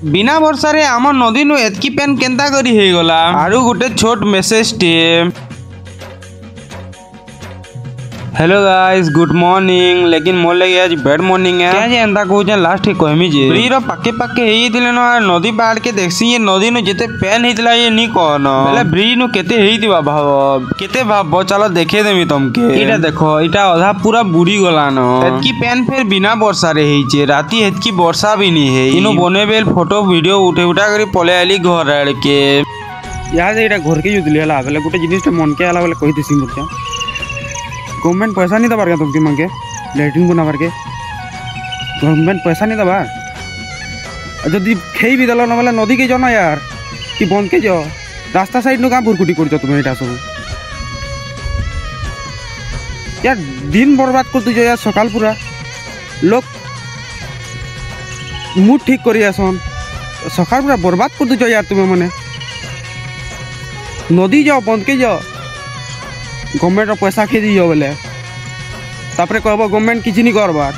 बिना वर्षा रे आम नदी नु एतकी पेन केंता करी हे गला। आरु गोटे छोट मेसेज टे। Hello guys good morning. लेकिन मोर लगे आज बैड मॉर्निंग है। क्या जे एंता कहूचे लास्ट के कहमी जे ब्री रो पाके पाके हेई दिले न नदी पहाड़ के देखसी ये नदी नु जेते पेन हेतला ये नी कहन बेले ब्री नु केते हेई दिबा भाव केते भाव चलो देखे देमी तुमके। इटा देखो इटा आधा पूरा बुड़ी गला न एतकी पेन फेर बिना वर्षा रे हेई छे। राती एतकी वर्षा भी नी है। इनु बने बेल फोटो वीडियो उठे उठा करी पले आली घर आड़ के। यार एटा घर के जुदली हला बेले गोटे जिनिस मन के आला बेले कहि देसी मुर्चा गवर्नमेंट पैसा नहीं दबार तुमके मांगे लैट्रिन बनाबार के गवर्नमेंट पैसा नहीं दबा जदि खेई भी दल ना नदी के जाओ ना यार कि बंद के जाओ रास्ता साइड नु का भुरकुटी कर तुम्हें यहाँ सब यार दिन बर्बाद कर दीजिए यार। सकाल पूरा लोग मूड ठीक कर आसन सकाल पूरा बर्बाद कर दीजिए यार तुम्हें मैंने नदी जाओ बंद के जाओ गवर्नमेंट पैसा खे दी बोले कहब गवर्नमेंट किसी नहीं करबार।